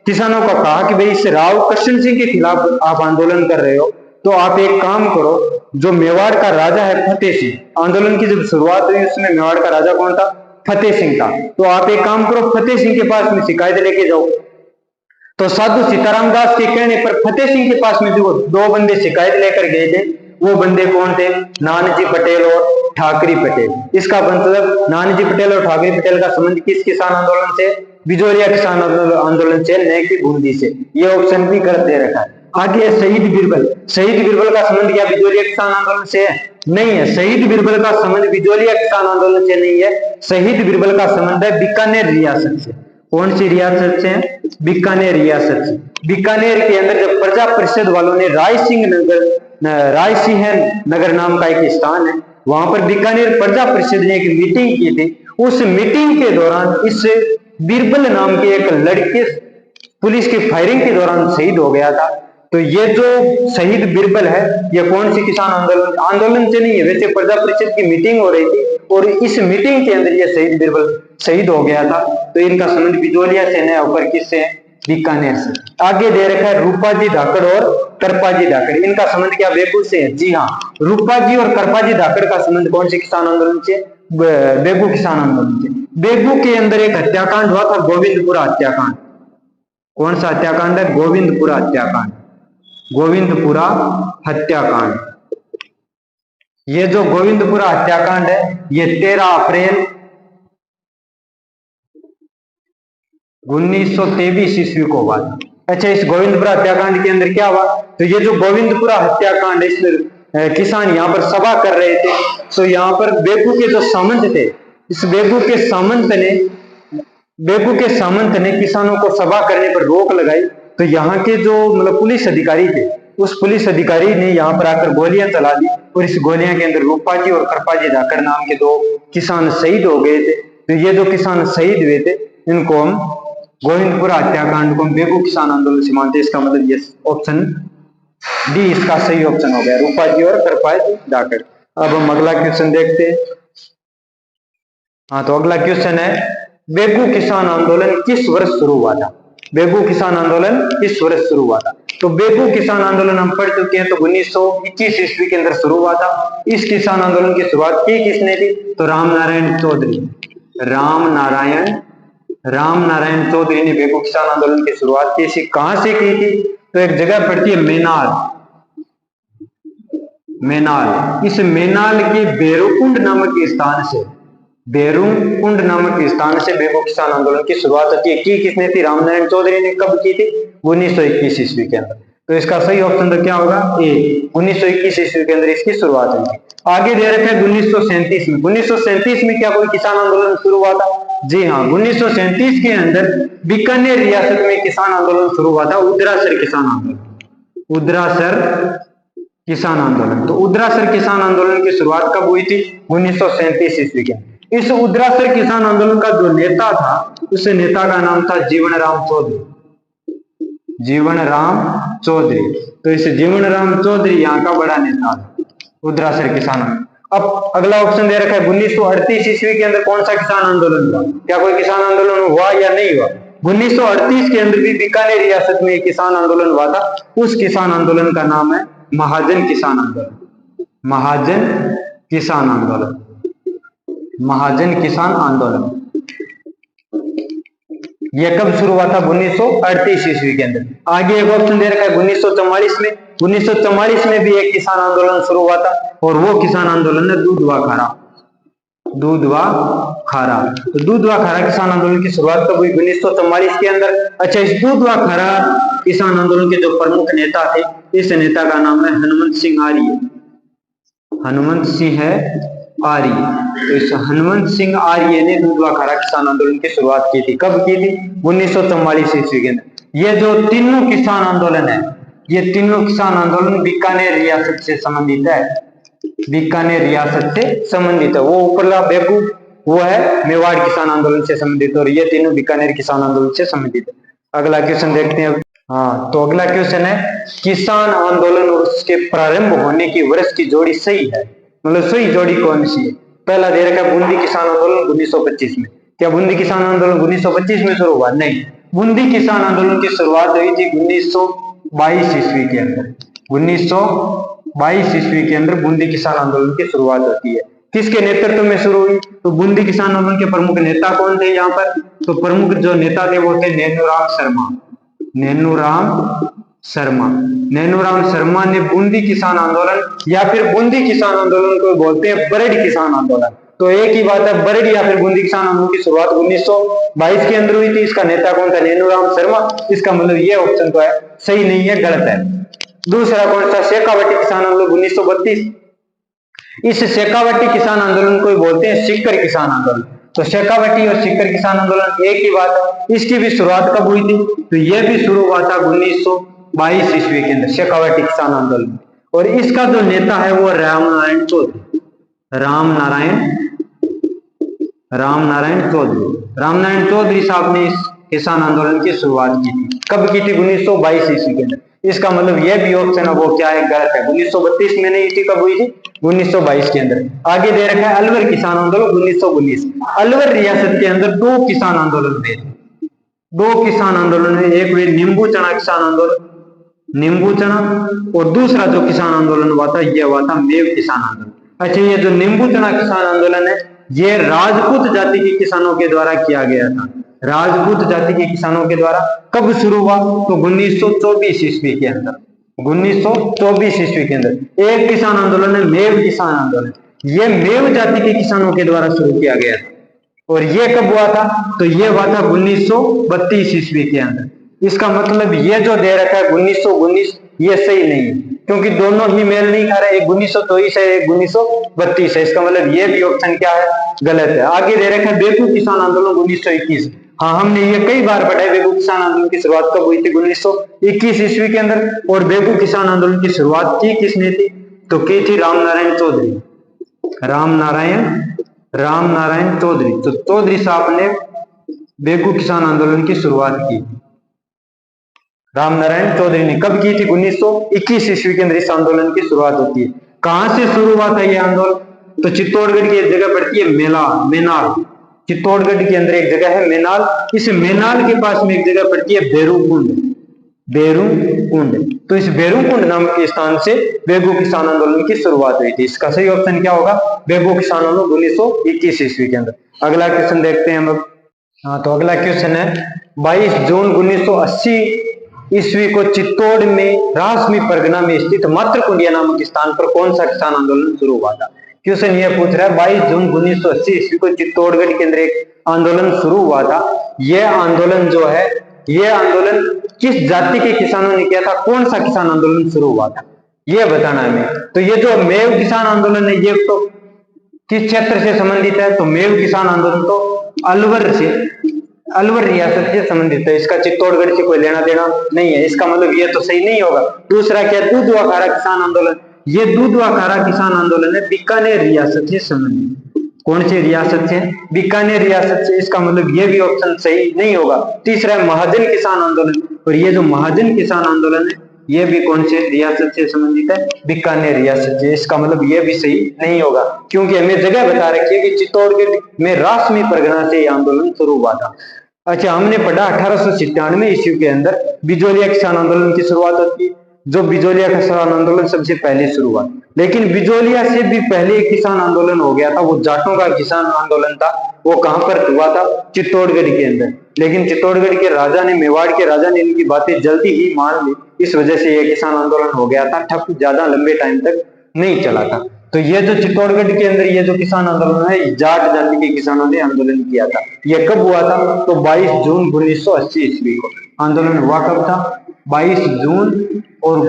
किसानों को कहा कि भाई इस राव कृष्ण सिंह के खिलाफ आप आंदोलन कर रहे हो, तो आप एक काम करो, जो मेवाड़ का राजा है फतेह सिंह, आंदोलन की जब शुरुआत हुई उसमें मेवाड़ का राजा कौन था, फतेह सिंह था, तो आप एक काम करो, फतेह सिंह के पास में शिकायत लेके जाओ। तो साधु सीताराम दास के कहने पर फतेह सिंह के पास में जो 2 बंदे शिकायत लेकर गए थे, वो बंदे कौन थे, नानाजी पटेल और ठाकरे पटेल। इसका मतलब नानाजी पटेल और ठाकरे पटेल का संबंध किस किसान आंदोलन से, बिजोलिया किसान आंदोलन से, न कि बूंदी से। ये ऑप्शन भी गलत दे रखा है। आगे शहीद बिरबल का संबंध क्या बिजोलिया किसान आंदोलन से है, नहीं है। शहीद बिरबल का संबंध बिजोलिया किसान आंदोलन से नहीं है, शहीद बिरबल का संबंध है बीकानेर रियासत से। कौन सी रियासत से, बीकानेर रियासत से। बीकानेर के अंदर जब प्रजा परिषद वालों ने राय सिंह नगर नाम का एक स्थान है, वहां पर बीकानेर प्रजा परिषद ने एक मीटिंग की थी। उस मीटिंग के दौरान इस बिरबल नाम के एक लड़के पुलिस की फायरिंग के दौरान शहीद हो गया था। तो ये जो शहीद बिरबल है, ये कौन सी किसान आंदोलन से नहीं है, वैसे प्रजा परिषद की मीटिंग हो रही थी और इस मीटिंग के अंदर ये शहीद बिरबल शहीद हो गया था। तो इनका संबंध बिजोलिया से न होकर किससे, बीकानेर से। आगे दे रखा है रूपाजी धाकड़ और करपाजी धाकड़, इनका संबंध क्या बेगू से है, जी हाँ, रूपाजी और करपाजी धाकड़ का संबंध कौन से किसान आंदोलन से, बेगू किसान आंदोलन से। बेगू के अंदर एक हत्याकांड हुआ था, गोविंदपुरा हत्याकांड। कौन सा हत्याकांड है, गोविंदपुरा हत्याकांड, गोविंदपुरा हत्याकांड। ये जो गोविंदपुरा हत्याकांड है, ये 13 अप्रैल 1923 ईस्वी को हुआ था। अच्छा, इस गोविंदपुरा हत्याकांड के अंदर क्या हुआ, तो ये जो गोविंदपुरा हत्याकांड है, इसमें किसान यहाँ पर सभा कर रहे थे। तो यहाँ पर बेगू के जो सामंत थे, इस बेगू के सामंत ने किसानों को सभा करने पर रोक लगाई। तो यहाँ के जो मतलब पुलिस अधिकारी थे, उस पुलिस अधिकारी ने यहाँ पर आकर गोलियां चला दी और इस गोलियां के अंदर रूपाजी और करपाजी धाकड़ नाम के 2 किसान शहीद हो गए थे। तो ये जो किसान शहीद हुए थे, इनको हम गोविंदपुरा हत्याकांड को बेगू किसान आंदोलन से मानते। इसका मतलब ये ऑप्शन डी इसका सही ऑप्शन हो गया, रूपाजी और करपाजी धाकड़। अब हम अगला क्वेश्चन देखते हैं। हाँ, तो अगला क्वेश्चन है, बेगू किसान आंदोलन किस वर्ष शुरू हुआ था, बेगू किसान आंदोलन किस वर्ष शुरू हुआ था। तो बेगू किसान आंदोलन हम पढ़ चुके हैं, तो 1921 ईस्वी के अंदर शुरू हुआ था। इस किसान आंदोलन की शुरुआत की किसने थी, तो राम नारायण चौधरी ने बेगू किसान आंदोलन की शुरुआत की। इसी कहां से की थी, तो एक जगह पड़ती है मेनाल। इस मेनाल के बेरुकुंड नामक स्थान से बेगू किसान आंदोलन की शुरुआत होती है। की किसने थी, रामनारायण चौधरी ने। कब की थी, 1921 ईस्वी के अंदर। तो इसका सही ऑप्शन तो क्या होगा, ए, 1921 ईस्वी के अंदर इसकी शुरुआत हुई थी। आगे दे रखा है 1937 में। 1937 में क्या कोई किसान आंदोलन शुरू हुआ था, जी हाँ, 1937 के अंदर बीकानेर रियासत में किसान आंदोलन शुरू हुआ था, उद्रासर किसान आंदोलन। तो उद्रासर किसान आंदोलन की शुरुआत कब हुई थी, 1937 ईस्वी के। इस उद्रासर किसान आंदोलन का जो नेता था, उस नेता का नाम था जीवनराम चौधरी। तो इस जीवनराम चौधरी यहाँ का बड़ा नेता था उद्रासर किसान। अब अगला ऑप्शन दे रखा है 1938 ईस्वी के अंदर कौन सा किसान आंदोलन हुआ, क्या कोई किसान आंदोलन हुआ या नहीं हुआ। 1938 के अंदर भी बीकानेर रियासत में एक किसान आंदोलन हुआ था। उस किसान आंदोलन का नाम है महाजन किसान आंदोलन। यह कब शुरू हुआ था, 1938 ईस्वी के अंदर। आगे एक ऑप्शन दे रखा है 1944 में। 1944 में भी एक किसान आंदोलन शुरू हुआ था और वो किसान आंदोलन है दूधवा खारा। दूध व खारा। तो दूध व खारा किसान आंदोलन की शुरुआत कब हुई? 1944 के अंदर। अच्छा, इस दूध व खारा किसान आंदोलन के जो प्रमुख नेता थे, इस नेता का नाम है हनुमंत सिंह आर्य। हनुमंत सिंह है आर्य। तो इस हनुमंत सिंह आर्य ने दूध व खारा किसान आंदोलन की शुरुआत की थी। कब की थी? 1944 ईस्वी के अंदर। ये जो तीनों किसान आंदोलन है, ये तीनों किसान आंदोलन बीकानेर रियासत से संबंधित है। बीकानेर रियासत से संबंधित है। वो ऊपरला बेगू वो है मेवाड़ किसान आंदोलन से संबंधित, और ये तीनों बीकानेर किसान आंदोलन से संबंधित है। अगला क्वेश्चन देखते हैं। हाँ, तो अगला क्वेश्चन है, किसान आंदोलन और उसके प्रारंभ होने की वर्ष की जोड़ी सही है, मतलब सही जोड़ी कौन सी है? पहला दे रखा है बूंदी किसान आंदोलन 1925 में। क्या बूंदी किसान आंदोलन 1925 में शुरू हुआ? नहीं, बूंदी किसान आंदोलन की शुरुआत हुई थी 1922 ईस्वी के अंदर। 1922 ईस्वी के अंदर बूंदी किसान आंदोलन की शुरुआत होती है। किसके नेतृत्व में शुरू हुई? तो बूंदी किसान आंदोलन के प्रमुख नेता कौन थे यहाँ पर? तो प्रमुख जो नेता थे वो थे नैनूराम शर्मा। नैनूराम शर्मा। नैनूराम शर्मा ने बूंदी किसान आंदोलन, या फिर बूंदी किसान आंदोलन को बोलते हैं बरड़ किसान आंदोलन। तो एक ही बात है, बरड़ या फिर बूंदी किसान आंदोलन की शुरुआत 1922 के अंदर हुई थी। इसका नेता कौन था? नैनूराम शर्मा। इसका मतलब ये ऑप्शन तो है सही नहीं है, गलत है। दूसरा कौन सा? शेखावटी किसान आंदोलन 1932। इस शेखावटी किसान आंदोलन को बोलते हैं सीकर किसान आंदोलन। तो शेखावटी और सीकर किसान आंदोलन एक ही बात है। इसकी भी शुरुआत कब हुई थी? तो यह भी शुरू हुआ था 1922 ईस्वी के अंदर, शेखावटी किसान आंदोलन। और इसका जो नेता है वो रामनारायण चौधरी। रामनारायण चौधरी साहब ने इस किसान आंदोलन की शुरुआत की थी। कब की थी? 1922 ईस्वी के अंदर। इसका मतलब यह भी ऑप्शन है वो क्या है? गलत है। 1932 में नहीं थी, कब हुई थी? 1922 के अंदर। आगे दे रखा है अलवर किसान आंदोलन 1919। अलवर रियासत के अंदर दो किसान आंदोलन हुए थे। दो किसान आंदोलन है, एक हुए नींबू चना किसान आंदोलन, नींबू चना, और दूसरा जो किसान आंदोलन हुआ था यह हुआ था मेव किसान आंदोलन। अच्छा, ये जो नींबू चना किसान आंदोलन है ये राजपूत जाति के किसानों के द्वारा किया गया था। राजपूत जाति के किसानों के द्वारा। कब शुरू हुआ? तो 1924 ईस्वी के अंदर। 1924 ईस्वी के अंदर एक किसान आंदोलन है मेव किसान आंदोलन। ये मेव जाति के किसानों के द्वारा शुरू किया गया था। और ये कब हुआ था? तो ये हुआ था 1932 ईस्वी के अंदर। इसका मतलब ये जो दे रखा है 1919 ये सही नहीं है, क्योंकि दोनों ही मेल नहीं खा रहे। एक 1924 है, एक 1932 है। इसका मतलब ये भी ऑप्शन क्या है? गलत है। आगे दे रखा है बेगू किसान आंदोलन 1921। हाँ, हमने ये कई बार पढ़ा है। बेगू किसान आंदोलन की शुरुआत कब हुई थी? 1921 ईस्वी के अंदर। और बेगू किसान आंदोलन की शुरुआत की किसने थी? तो की थी रामनारायण चौधरी। रामनारायण चौधरी। तो चौधरी साहब ने बेगू किसान आंदोलन की शुरुआत की। रामनारायण चौधरी ने कब की थी? 1921 ईस्वी के अंदर इस आंदोलन की शुरुआत होती है। कहां से शुरू हुआ था यह आंदोलन? तो चित्तौड़गढ़ की एक जगह पड़ती है मेनाल। चित्तौड़गढ़ के अंदर एक जगह है मेनाल। इस मेनाल के पास में एक जगह पड़ती है बेरूकुंड। तो इस बेरूकुंड नाम के स्थान से बेगू किसान आंदोलन की शुरुआत हुई थी। इसका सही ऑप्शन क्या होगा? बेगू किसान आंदोलन 1921 ईस्वी के अंदर। अगला क्वेश्चन देखते हैं हम लोग। हाँ, तो अगला क्वेश्चन है 22 जून 1980 ईस्वी को चित्तौड़ में रासमी परगना में स्थित मातृकुंडिया नामक स्थान पर कौन सा किसान आंदोलन शुरू हुआ था? क्वेश्चन ये पूछ रहा है 22 जून 1980 ईस्वी को चित्तौड़गढ़ के अंदर एक आंदोलन शुरू हुआ था। यह आंदोलन जो है, यह आंदोलन किस जाति के किसानों ने किया था? कौन सा किसान आंदोलन शुरू हुआ था यह बताना है हमें। तो ये जो मेव किसान आंदोलन है ये तो किस क्षेत्र से संबंधित है? तो मेव किसान आंदोलन तो अलवर रियासत से संबंधित है। इसका चित्तौड़गढ़ से कोई लेना देना नहीं है। इसका मतलब ये तो सही नहीं होगा। दूसरा क्या? दूध व खारा किसान आंदोलन। ये दूध व खारा किसान आंदोलन है बीकानेर रियासत से संबंधित। कौन सी रियासत से? बीकानेर रियासत से। इसका मतलब ये भी ऑप्शन सही नहीं होगा। तीसरा है महाजन किसान आंदोलन। और ये जो महाजन किसान आंदोलन है ये भी कौन से रियासत से संबंधित है? बीकानेर रियासत से। इसका मतलब ये भी सही नहीं होगा, क्योंकि हमें जगह बता रखी है कि चित्तौड़गढ़ में रासमी परगना से यह आंदोलन शुरू हुआ था। अच्छा, हमने पढ़ा 1897 ईस्वी के अंदर बिजोलिया किसान आंदोलन की शुरुआत होती है। जो बिजोलिया किसान आंदोलन सबसे पहले शुरू हुआ, लेकिन बिजोलिया से भी पहले एक किसान आंदोलन हो गया था। वो जाटों का किसान आंदोलन था। वो कहां पर हुआ था? चित्तौड़गढ़ के अंदर। लेकिन चित्तौड़गढ़ के राजा ने, मेवाड़ के राजा ने इनकी बातें जल्दी ही मान ली। इस वजह से यह किसान आंदोलन हो गया था ठप, ज्यादा लंबे टाइम तक नहीं चला था। तो ये जो चित्तौड़गढ़ के अंदर ये जो किसान आंदोलन है, जाट जाति के किसानों ने आंदोलन किया था। ये कब हुआ था? तो 22 जून 1980 ईस्वी को आंदोलन हुआ। कब था? 22 जून और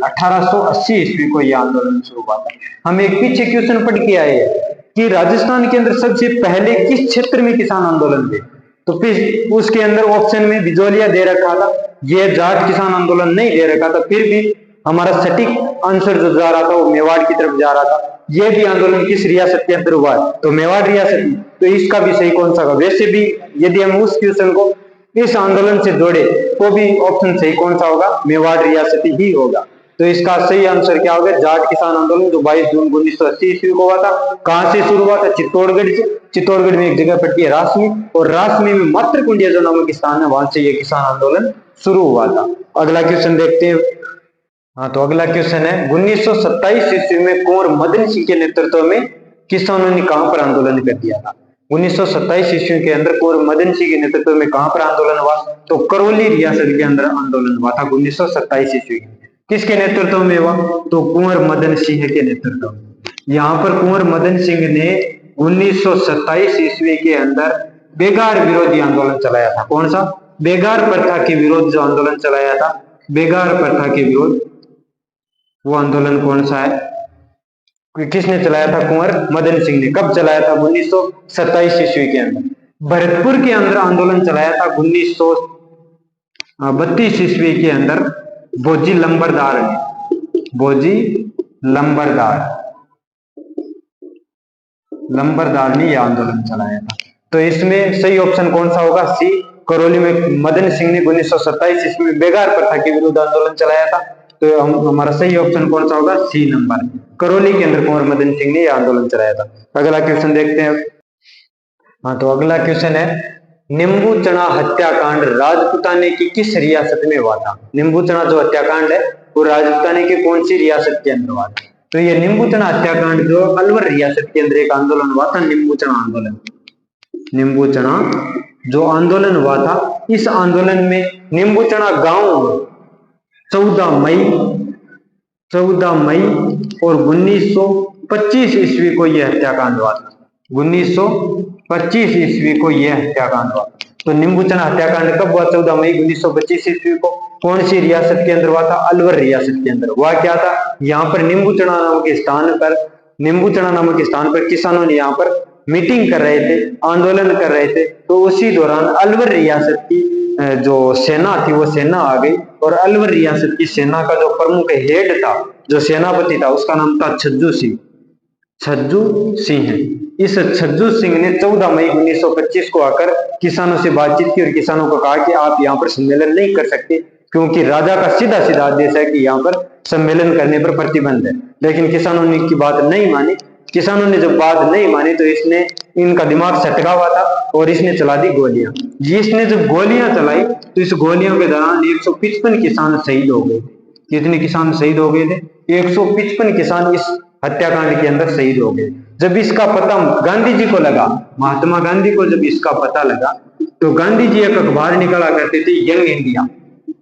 1880 ईस्वी को यह आंदोलन शुरू हुआ था। हम एक पीछे क्वेश्चन पढ़ के आए कि राजस्थान के अंदर सबसे पहले किस क्षेत्र में किसान आंदोलन हुए? तो फिर उसके अंदर ऑप्शन में बिजोलिया दे रखा था, यह जाट किसान आंदोलन नहीं दे रखा था। फिर भी हमारा सटीक आंसर जो जा रहा था वो मेवाड़ की तरफ जा रहा था। यह भी आंदोलन किस रियासत के अंदर हुआ है? तो मेवाड़ रियासत में। तो इसका भी सही कौन सा होगा? वैसे भी यदि हम उस क्वेश्चन को इस आंदोलन से जोड़े तो भी ऑप्शन सही कौन सा होगा? मेवाड़ रियासत ही होगा। तो इसका सही आंसर क्या होगा? जाट किसान आंदोलन जो 22 जून 1980 ईस्वी को हुआ था। कहां से शुरू हुआ था? चित्तौड़गढ़ से। चित्तौड़गढ़ में एक जगह पड़ती है रासमी, और रासमी में मात्र कुंडिया जो नामक स्थान है, वहां से यह किसान आंदोलन शुरू हुआ था। अगला क्वेश्चन देखते हैं। हाँ, तो अगला क्वेश्चन है 1927 ईस्वी में कुंवर मदन सिंह के नेतृत्व में किसानों ने कहां पर आंदोलन कर दिया था? 1927 ईस्वी के अंदर कुंवर मदन सिंह के नेतृत्व में कहां पर आंदोलन हुआ? तो करौली रियासत के अंदर आंदोलन हुआ था 1927 ईस्वी। किसके नेतृत्व में हुआ? तो कुंवर मदन सिंह के नेतृत्व में। यहाँ पर कुंवर मदन सिंह ने 1927 ईस्वी के अंदर बेगार विरोधी आंदोलन चलाया था। कौन सा? बेगार प्रथा के विरोध जो आंदोलन चलाया था, बेगार प्रथा के विरोध, वो आंदोलन कौन सा है? किसने चलाया था? कुंवर मदन सिंह ने। कब चलाया था? 1927 ईस्वी के अंदर। भरतपुर के अंदर आंदोलन चलाया था 1932 ईस्वी के अंदर बोजी लंबरदार ने। बोजी लंबरदार ने यह आंदोलन चलाया था। तो इसमें सही ऑप्शन कौन सा होगा? सी। करौली में मदन सिंह ने 1927 ईस्वी में बेगार प्रथा के विरुद्ध आंदोलन चलाया था। तो हमारा सही ऑप्शन कौन सा होगा? सी नंबर। करौली के अंदर कुंवर मदन सिंह ने यह आंदोलन चलाया था। अगला क्वेश्चन देखते हैं। हाँ, तो अगला क्वेश्चन है नींबू चना हत्याकांड राजपूताने की किस रियासत में हुआ था? नींबू चना जो हत्याकांड है वो राजपूताने की कौन सी रियासत के अंदर हुआ था? तो ये नींबू चना हत्याकांड जो अलवर रियासत के अंदर एक आंदोलन हुआ था, नींबू चना आंदोलन। नींबू चना जो आंदोलन हुआ था, इस आंदोलन में नींबू चना गांव 14 मई और 1925 ईस्वी को यह हत्याकांड हुआ था। 1925 ईस्वी को यह हत्याकांड हुआ। तो नींबू चना हत्याकांड कब हुआ? 14 मई 1925 ईस्वी को। कौन सी रियासत के अंदर हुआ था? अलवर रियासत के अंदर। हुआ क्या था? यहाँ पर नींबू चना नामक स्थान पर किसानों ने यहाँ पर मीटिंग कर रहे थे, आंदोलन कर रहे थे। तो उसी दौरान अलवर रियासत की जो सेना थी वो सेना आ गई, और अलवर रियासत की सेना का जो प्रमुख हेड था, जो सेनापति था, उसका नाम था छज्जू सिंह है। इस छज्जू सिंह ने 14 मई 1925 को आकर किसानों से बातचीत की और किसानों को कहा कि आप यहाँ पर सम्मेलन नहीं कर सकते, क्योंकि राजा का सीधा आदेश है कि यहाँ पर सम्मेलन करने पर प्रतिबंध है। लेकिन किसानों ने की बात नहीं मानी। किसानों ने जब बात नहीं मानी तो इसने इनका दिमाग सटका हुआ था और इसने चला दी गोलियां। इसने जब गोलियां चलाई तो इस गोलियों के दौरान 155 किसान शहीद हो गए। कितने किसान शहीद हो गए थे? 155 किसान इस हत्याकांड के अंदर शहीद हो गए। जब इसका पता गांधी जी को लगा, महात्मा गांधी को जब इसका पता लगा, तो गांधी जी एक अखबार निकाला करते थे, यंग इंडिया।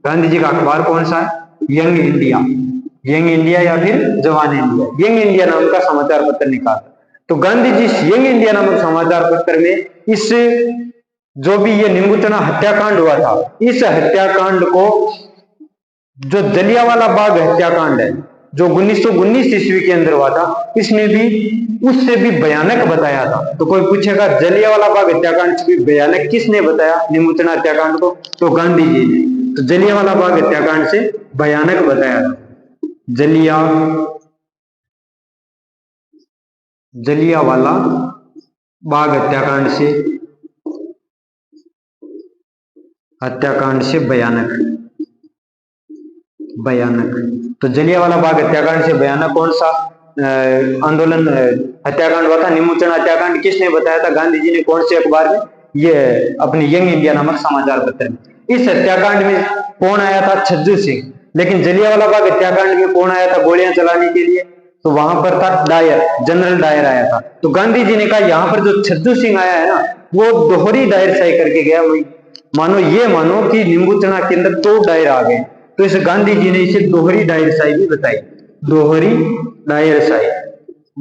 गांधी जी का अखबार कौन सा है? यंग इंडिया या फिर जवान इंडिया। यंग इंडिया नाम का समाचार पत्र निकाला। तो गांधी जी यंग इंडिया नामक समाचार पत्र में इस जो भी ये नींबू चना हत्याकांड हुआ था, इस हत्याकांड को, जो जलियांवाला बाग हत्याकांड है जो 1919 ईस्वी के अंदर हुआ था, इसने भी उससे भी भयानक बताया था। तो कोई पूछेगा जलियांवाला बाग हत्याकांड से भी भयानक किसने बताया नींबू चना हत्याकांड को? तो गांधी जी ने। तो जलियांवाला बाग हत्याकांड से भयानक बताया था। जलियांवाला बाग हत्याकांड से भयानक। तो जलियांवाला बाग हत्याकांड से भयानक कौन सा आंदोलन हत्याकांड हुआ था? नींबू चना हत्याकांड। किसने बताया था? गांधी जी ने। कौन से अखबार में? ये अपने यंग इंडिया नामक समाचार पत्र में। इस हत्याकांड में कौन आया था? छज्जू सिंह। लेकिन जलियांवाला बाग हत्याकांड में कौन आया था गोलियां चलाने के लिए? तो वहां पर था डायर, जनरल डायर आया था। तो गांधी जी ने कहा यहाँ पर जो छज्जू सिंह आया है ना, वो दोहरी डायर शाही करके गया। मानो कि नींबू चना के अंदर 2 डायर आ गए। तो इस गांधी जी ने इसे दोहरी डायर शाही भी बताई। दोहरी डायरशाही।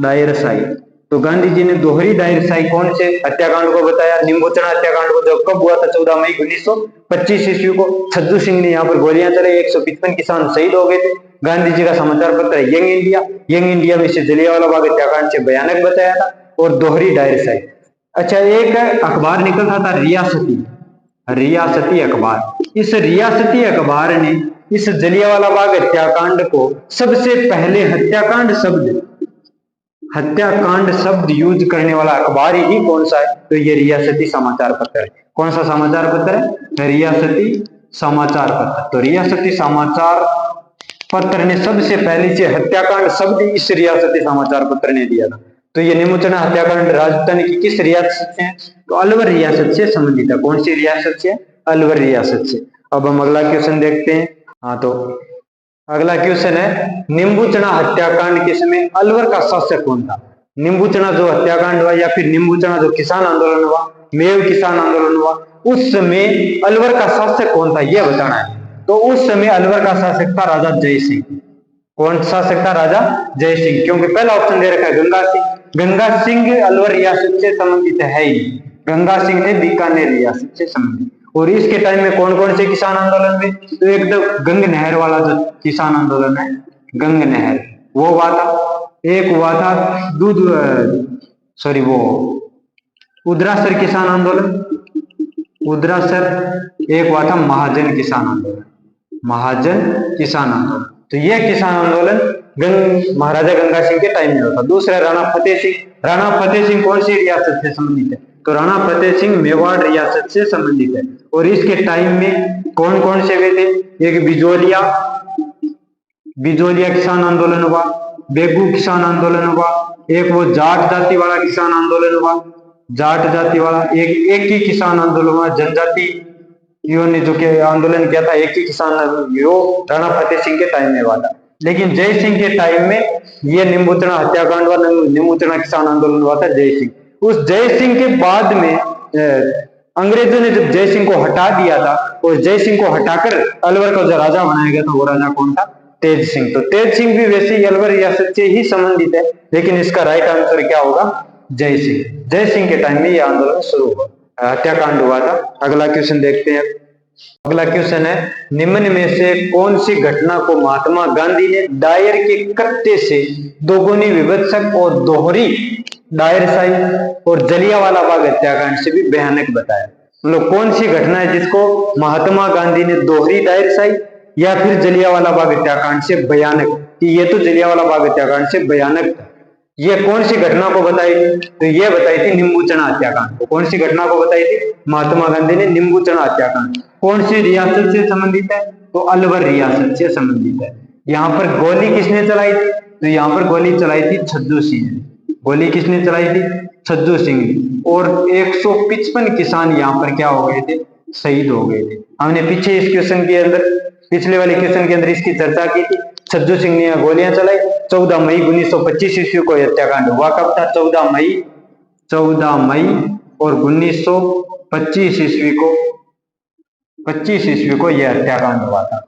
डायरशाही तो गांधी जी ने दोहरी डायरशाही कौन से हत्याकांड को बताया? निम्बूचना हत्याकांड को। जो कब हुआ था? 14 मई 1925 ईस्वी को। छज्जू सिंह ने यहाँ पर गोलियां चलाई, 155 किसान शहीद हो गए थे। गांधी जी का समाचार पत्र है यंग इंडिया। यंग इंडिया में इसे जलियांवाला बाग हत्याकांड से भयानक बताया था। और दोहरी डायरशाही। अच्छा, एक अखबार निकलता था रियासती, रियासती अखबार। इस रियासती अखबार ने इस जलियांवाला बाग हत्याकांड को सबसे पहले हत्याकांड शब्द यूज करने वाला अखबार ही कौन सा है? तो ये रियासती समाचार पत्र है। कौन सा समाचार पत्र है? रियासती समाचार पत्र। तो रियासती समाचार पत्र ने सबसे पहले से हत्याकांड शब्द इस रियासती समाचार पत्र ने दिया था। तो ये निम्बूचना हत्याकांड राजस्थान की किस रियासत से है? तो अलवर रियासत से संबंधित है। कौन सी रियासत से? अलवर रियासत से। अब हम अगला क्वेश्चन देखते हैं। हाँ, तो अगला क्वेश्चन है, निम्बूचना हत्याकांड के समय अलवर का शासक कौन था? निम्बूचना जो हत्याकांड हुआ या फिर निम्बूचना जो किसान आंदोलन हुआ, मेव किसान आंदोलन हुआ, उस समय अलवर का शासक कौन था यह बताना है। तो उस समय अलवर का शासक था राजा जय सिंह। कौन शासक था? राजा जय सिंह। क्योंकि पहला ऑप्शन दे रखा है गंगा सिंह। गंगा सिंह अलवर रियासत से संबंधित है ही। गंगा सिंह थे बीकानेर रियासत से संबंधित। और इसके टाइम में कौन कौन से किसान आंदोलन में? तो एक तो गंग नहर वाला जो किसान आंदोलन है, गंग नहर, वो हुआ था। एक हुआ था वो उदरासर किसान आंदोलन, उदरासर। एक हुआ था महाजन किसान आंदोलन, महाजन किसान आंदोलन। तो यह किसान आंदोलन महाराजा गंगा सिंह के टाइम में होता। दूसरा राणा फतेह सिंह। राणा फतेह सिंह कौन सी रियासत से संबंधित है? तो राणा फतेह सिंह मेवाड़ रियासत से संबंधित है। और इसके टाइम में कौन कौन से हुए थे? एक बिजोलिया किसान आंदोलन हुआ, बेगू किसान आंदोलन हुआ, एक वो जाट जाति वाला किसान आंदोलन हुआ, जाट जाति वाला, एक ही किसान आंदोलन हुआ, जनजाति ने जो के आंदोलन किया था, एक ही किसान वो राणा फतेह सिंह के टाइम में हुआ था। लेकिन जय सिंह के टाइम में ये निम्बूचना हत्याकांड हुआ, निम्बूचना किसान आंदोलन हुआ था जय सिंह। उस जय सिंह के बाद में अंग्रेजों ने जब जय सिंह को हटा दिया था, और जय सिंह को हटाकर अलवर का जो राजा बनाया गया था, वो राजा कौन था? तेज सिंह। तो तेज सिंह भी वैसे ही अलवर रियासत से ही संबंधित है, लेकिन इसका राइट आंसर क्या होगा? जय सिंह। जय सिंह के टाइम में यह आंदोलन शुरू हुआ, हत्याकांड हुआ था। अगला क्वेश्चन देखते हैं। अगला क्वेश्चन है, निम्न में से कौन सी घटना को महात्मा गांधी ने दायर के कृत्य से दोगुनी विभत्सक और दोहरी डायरशाही और जलियांवाला बाग हत्याकांड से भी भयानक बताया? मतलब कौन सी घटना है जिसको महात्मा गांधी ने दोहरी डायरशाही या फिर जलियांवाला बाग हत्याकांड से भयानक, कि ये तो जलियांवाला बाग हत्याकांड से भयानक था, ये कौन सी घटना को बताई? तो ये बताई थी निम्बूचना हत्याकांड को। कौन सी घटना को बताई थी? महात्मा गांधी ने निम्बूचना हत्याकांड। कौन सी रियासत से संबंधित है? तो अलवर रियासत से संबंधित है। यहाँ पर गोली किसने चलाई थी? तो यहाँ पर गोली चलाई थी छज्जू सिंह ने। गोली किसने चलाई थी? छज्जू सिंह ने। और 155 किसान यहाँ पर क्या हो गए थे? शहीद हो गए थे। हमने पीछे इस क्वेश्चन के अंदर, पिछले वाले क्वेश्चन के अंदर इसकी चर्चा की थी। छज्जू सिंह ने गोलियां चलाई। 14 मई 1925 ईस्वी को हत्याकांड हुआ। कब था? 14 मई और 1925 ईस्वी को, 25 ईस्वी को यह हत्याकांड हुआ था।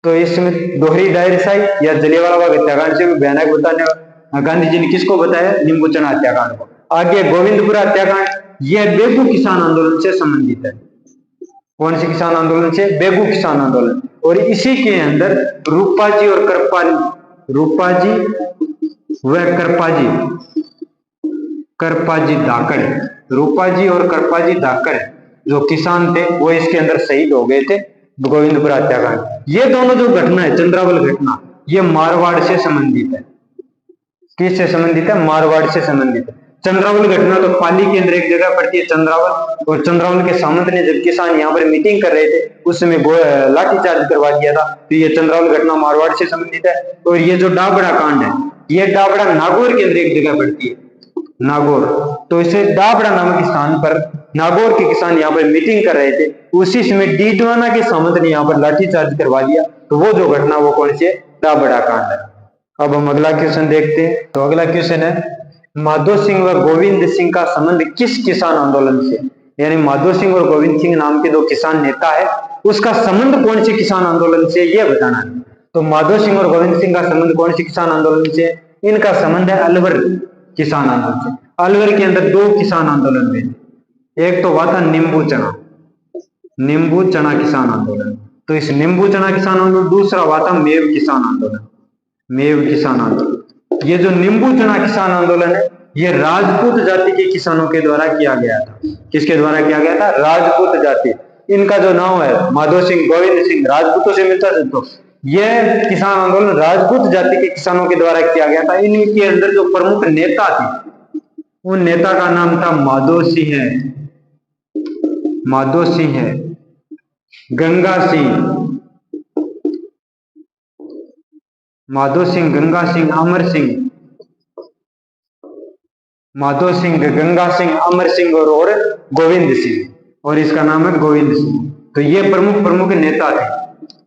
तो इसमें दोहरी डायरशाही या जलियांवाला बाग हत्याकांड से भी भयानक बताने गांधी जी ने किसको बताया? निम्बूचना हत्याकांड को। आगे गोविंदपुरा हत्याकांड, यह बेगू किसान आंदोलन से संबंधित है। कौन से किसान आंदोलन से? बेगू किसान आंदोलन। और इसी के अंदर रूपाजी और करपाजी धाकड़ जो किसान थे, वो इसके अंदर शहीद हो गए थे गोविंदपुरा हत्याकांड। ये दोनों जो घटना है, चंद्रावल घटना, ये मारवाड़ से संबंधित है। किससे संबंधित है? मारवाड़ से संबंधित है। चंद्रावल घटना तो पाली के अंदर एक जगह पड़ती है चंद्रावल, और चंद्रावल के सामंत ने जब किसान यहाँ पर मीटिंग कर रहे थे, उस समय लाठीचार्ज करवा दिया था। तो ये चंद्रावल घटना मारवाड़ से संबंधित है। और ये जो डाबड़ा कांड है, ये डाबड़ा नागौर के अंदर एक जगह पड़ती है, नागौर। तो इसे डाबड़ा नामक स्थान पर नागौर के किसान यहाँ पर मीटिंग कर रहे थे, उसी समय डीडवाना के सामंत ने यहाँ पर लाठीचार्ज करवा दिया। तो वो जो घटना, वो कौन सी है? डाबड़ा कांड है। अब हम अगला क्वेश्चन देखते हैं। तो अगला क्वेश्चन है, माधो सिंह व गोविंद सिंह का संबंध किस किसान आंदोलन से? यानी माधो सिंह और गोविंद सिंह नाम के दो किसान नेता है, उसका संबंध कौन से किसान आंदोलन से, यह बताना है। तो माधो सिंह और गोविंद सिंह का संबंध कौन सी किसान आंदोलन से? इनका संबंध है अलवर किसान आंदोलन से। अलवर के अंदर दो किसान आंदोलन हुए, एक तो हुआ था नींबू चना किसान आंदोलन। तो इस नींबू चना किसान आंदोलन, दूसरा हुआ था मेव किसान आंदोलन। ये जो नींबू चना किसान आंदोलन है, ये राजपूत जाति के किसानों के द्वारा किया गया था। किसके द्वारा किया गया था? राजपूत जाति। इनका जो नाम है माधो सिंह, गोविंद सिंह, राजपूतों से मिलता है। तो यह किसान आंदोलन राजपूत जाति के किसानों के द्वारा किया गया था। इनके अंदर जो प्रमुख नेता थे, उन नेता का नाम था माधो सिंह, गंगा सिंह, माधो सिंह, गंगा सिंह, अमर सिंह, माधो सिंह, गंगा सिंह, अमर सिंह और गोविंद सिंह, और इसका नाम है गोविंद सिंह। तो ये प्रमुख नेता थे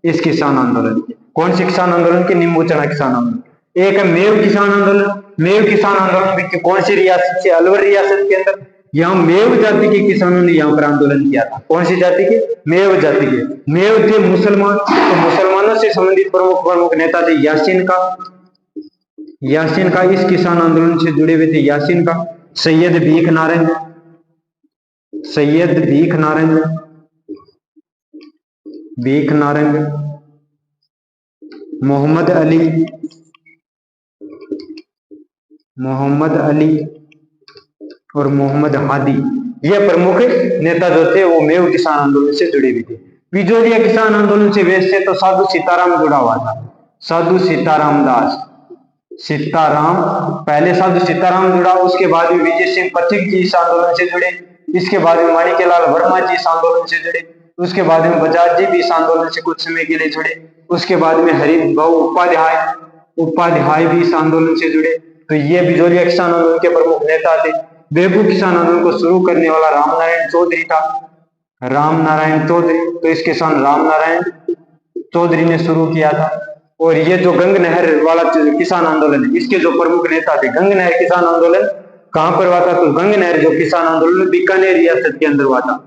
इस किसान आंदोलन के। कौन से किसान आंदोलन के? नींबू चना किसान आंदोलन। एक है मेव किसान आंदोलन। मेव किसान आंदोलन कौन सी रियासत से? अलवर रियासत के अंदर। यहाँ मेव जाति के किसानों ने यहाँ पर आंदोलन किया था। कौन सी जाति के? मेव जाति के। मेव थे मुसलमान, तो मुसलमानों से संबंधित प्रमुख नेता थे यासीन का इस किसान आंदोलन से जुड़े हुए थे यासीन का, सैयद भीख नारंग, मोहम्मद अली और मोहम्मद हादी। ये प्रमुख नेता जो थे वो मेव किसान आंदोलन से जुड़े हुए थे। बिजोरिया किसान आंदोलन से वैसे तो साधु सीताराम जुड़ा हुआ था, साधु सीताराम पहले साधु सीताराम जुड़ा, उसके बाद में विजय सिंह पथिक जी इस आंदोलन से जुड़े, इसके बाद में माणिक्यलाल वर्मा जी इस आंदोलन से जुड़े, उसके बाद में बजाज जी भी इस आंदोलन से कुछ समय के लिए जुड़े, उसके बाद में हरिभाऊ उपाध्याय भी इस आंदोलन से जुड़े। तो ये बिजोरिया किसान आंदोलन के प्रमुख नेता थे। बेबू किसान आंदोलन को शुरू करने वाला रामनारायण चौधरी था, तो इस किसान रामनारायण चौधरी ने शुरू किया था। और ये जो गंग नहर वाला किसान आंदोलन है, इसके जो प्रमुख नेता थे, गंग नहर किसान आंदोलन कहां पर हुआ था? तो गंग नहर जो किसान आंदोलन बीकानेर रियासत के अंदर हुआ था,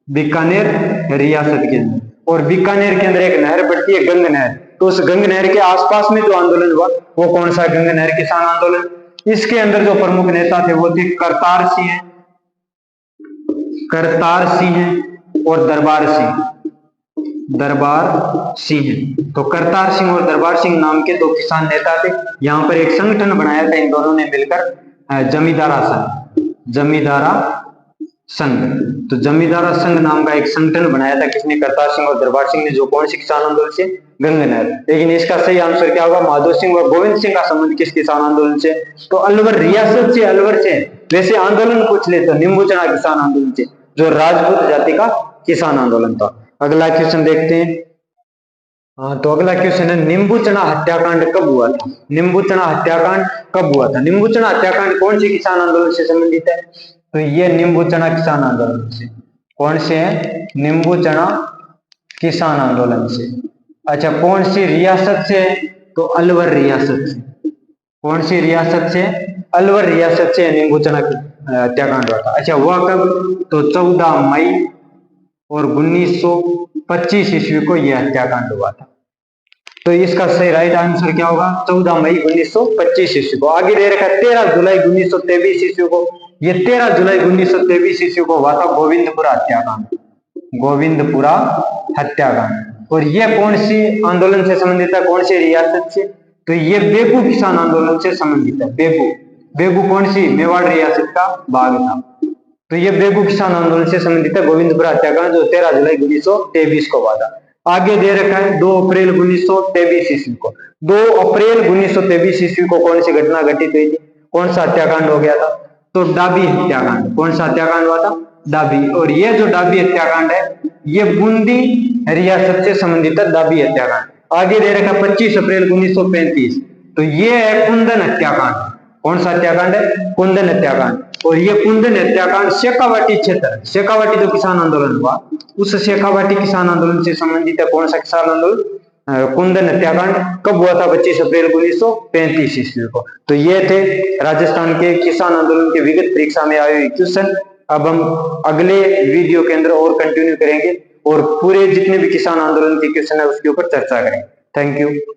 बीकानेर रियासत के अंदर। और बीकानेर के अंदर एक नहर पड़ती है गंग नहर, तो उस गंग नहर के आसपास में जो आंदोलन हुआ वो कौन सा? गंग नहर किसान आंदोलन। इसके अंदर जो प्रमुख नेता थे वो थे करतार सिंह और दरबार सिंह। तो करतार सिंह और दरबार सिंह नाम के दो किसान नेता थे। यहाँ पर एक संगठन बनाया था इन दोनों ने मिलकर, जमींदारा संघ। तो जमींदारा संघ नाम का एक संगठन बनाया था। किसने? करतार सिंह और दरबार सिंह ने। जो कौन सी किसान आंदोलन से? गंग नहर। लेकिन इसका सही आंसर क्या होगा? माधो सिंह और गोविंद सिंह का संबंध किस किसान आंदोलन से? तो अलवर रियासत से, अलवर से। वैसे आंदोलन पूछ ले तो नींबू चना किसान आंदोलन से, जो राजपूत जाति का किसान आंदोलन था। अगला क्वेश्चन देखते हैं। तो अगला क्वेश्चन है, नींबू चना हत्याकांड कब हुआ था? नींबू चना हत्याकांड कब हुआ था? नींबू चना हत्याकांड कौन सी किसान आंदोलन से संबंधित है? तो ये नींबू चना किसान आंदोलन से। कौन से है? नींबू चना किसान आंदोलन से। अच्छा, कौन सी रियासत से? तो अलवर रियासत से। कौन सी रियासत से? अलवर रियासत से नींबू चना हत्याकांड हुआ था। अच्छा, हुआ कब? तो 14 मई और 1925 ईस्वी को यह हत्याकांड हुआ था। तो इसका सही राइट आंसर क्या होगा? 14 मई 1925 ईस्वी को। आगे दे रखा है 13 जुलाई 1923 ईस्वी को। ये 13 जुलाई 1923 ईस्वी को हुआ था गोविंदपुरा हत्याकांड। और यह कौन सी आंदोलन से संबंधित है? कौन सी रियासत से? तो ये बेबू किसान आंदोलन से संबंधित है। बेबू कौन सी? मेवाड़ रियासत का भाग था। तो ये बेबू किसान आंदोलन से संबंधित है गोविंदपुरा हत्याकांड, जो 13 जुलाई 1923 को हुआ था। आगे दे रखा है 2 अप्रैल 1923 ईस्वी को। 2 अप्रैल 1923 ईस्वी को कौन सी घटना घटित हुई थी? कौन सा हत्याकांड हो गया था? तो डाबी हत्याकांड। कौन सा हत्याकांड हुआ था? डाबी। और ये जो डाबी हत्याकांड है, ये बूंदी रियासत से संबंधित है, डाबी हत्याकांड। आगे दे रखा 25 अप्रैल 1935, तो ये है कुंदन हत्याकांड। कौन सा हत्याकांड है? कुंदन हत्याकांड। और ये कुंदन हत्याकांड शेखावाटी क्षेत्र, शेखावाटी जो किसान आंदोलन हुआ, उस शेखावाटी किसान आंदोलन से संबंधित है। कौन सा किसान आंदोलन? कुंदन हत्याकांड कब हुआ था? 25 अप्रैल 1935 ईस्वी को। तो ये थे राजस्थान के किसान आंदोलन के विगत परीक्षा में आए हुए क्वेश्चन। अब हम अगले वीडियो के अंदर और कंटिन्यू करेंगे और पूरे जितने भी किसान आंदोलन के क्वेश्चन है उसके ऊपर चर्चा करेंगे। Thank you.